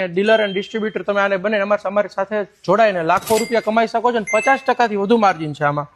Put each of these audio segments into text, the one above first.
Dealer and distributor તમે આને બને અમારી સાથે જોડાઈને લાખો રૂપિયા કમાઈ શકો છો અને 50% વધુ માર્જિન છે આમાં.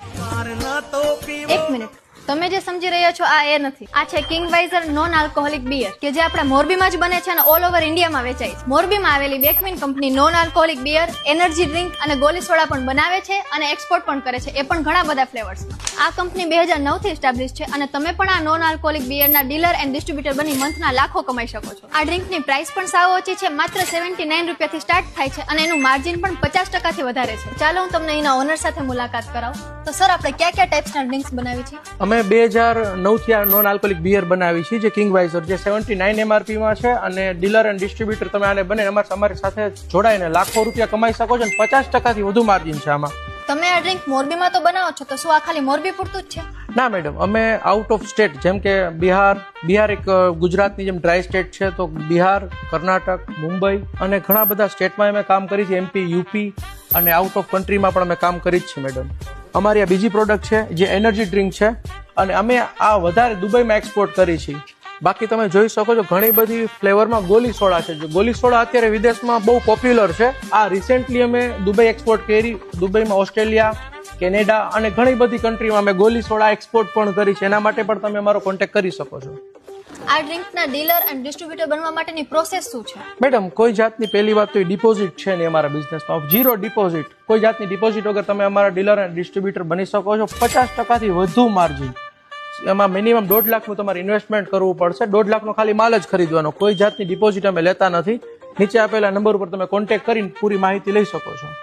એક મિનિટ, તમે જે સમજી રહ્યા છો આ એ નથી. આ છે કિંગવાઇઝર નોન આલ્કોહોલિક બિયર કે જે આપણા મોરબીમાં જ બને છે અને ઓલ ઓવર ઇન્ડિયામાં વેચાય છે. મોરબીમાં આવેલી બેકમીન company non alcoholic beer, energy drink અને ગોલી સોડા પણ બનાવે છે અને એક્સપોર્ટ પણ કરે છે, એ પણ ઘણા બધા ફ્લેવર્સમાં. આ કંપની 2009 થી એસ્ટાબ્લિશ છે અને તમે પણ આ નોન આલ્કોહોલિક બિયરના ડીલર એન્ડ ડિસ્ટ્રીબ્યુટર બની મંથના લાખો કમાઈ શકો છો. આ ડ્રિંકની પ્રાઇસ પણ સાવ ઓછી છે, માત્ર 79 રૂપિયાથી સ્ટાર્ટ થાય છે અને એનું માર્જિન પણ 50% થી વધારે છે. ચાલો હું તમને એના ઓનર સાથે મુલાકાત કરાવું. તો સર, આપણે કયા કયા ટાઈપ્સના ડ્રિંક્સ બનાવી છે? અમે 2009 થી આ નોન આલ્કોહોલિક બિયર બનાવી છે જે કિંગવાઇઝર, જે 79 MRP માં છે અને ડીલર એન્ડ ડિસ્ટ્રીબ્યુટર તમે આને બને અમારી સાથે જોડાઈને લાખો રૂપિયા કમાઈ શકો છો અને 50% થી વધુ માર્જિન છે આમાં. તમે આ ડ્રિંક મોરબીમાં તો બનાવો છો, તો શું આ ખાલી મોરબી પૂરતું જ છે? ના મેડમ, અમે આઉટ ઓફ સ્ટેટ, જેમ કે બિહાર એક ગુજરાતની જેમ ડ્રાય સ્ટેટ છે, તો બિહાર, કર્ણાટક, મુંબઈ અને ઘણા બધા સ્ટેટમાં અમે કામ કરી છે, MP, UP અને આઉટ ઓફ કન્ટ્રીમાં પણ અમે કામ કરી જ છે મેડમ. અમારી આ બીજી પ્રોડક્ટ છે જે એનર્જી ડ્રિંક છે અને અમે આ વધારે દુબઈમાં એક્સપોર્ટ કરી છે. બાકી તમે જોઈ શકો છો ઘણી બધી ફ્લેવરમાં ગોલી સોડા છે. ગોલી સોડા અત્યારે વિદેશમાં બહુ પોપ્યુલર છે. આ રિસેન્ટલી અમે દુબઈ એક્સપોર્ટ કરી, દુબઈમાં, ઓસ્ટ્રેલિયા, કેનેડા અને ઘણી બધી કન્ટ્રીમાં અમે ગોલી સોડા એક્સપોર્ટ પણ કરી છે. એના માટે પણ તમે અમારો કોન્ટેક્ટ કરી શકો છો. આ ડ્રિંકના ડીલર એન્ડ ડિસ્ટ્રીબ્યુટર બનવા માટેની પ્રોસેસ શું છે? મેડમ, કોઈ જાતની પહેલી વાત તો ડિપોઝિટ છે નહીં અમારા બિઝનેસમાં. 0 ડિપોઝિટ, કોઈ જાતની ડિપોઝિટ વગર તમે અમારા ડીલર એન્ડ ડિસ્ટ્રીબ્યુટર બની શકો છો. 50% થી વધુ માર્જિન. એમાં મિનિમમ 1.5 લાખનું તમારે ઇન્વેસ્ટમેન્ટ કરવું પડશે. 1.5 લાખનો ખાલી માલ જ ખરીદવાનો. કોઈ જાતની ડિપોઝિટ અમે લેતા નથી. નીચે આપેલા નંબર ઉપર તમે કોન્ટેક્ટ કરીને પૂરી માહિતી લઈ શકો છો.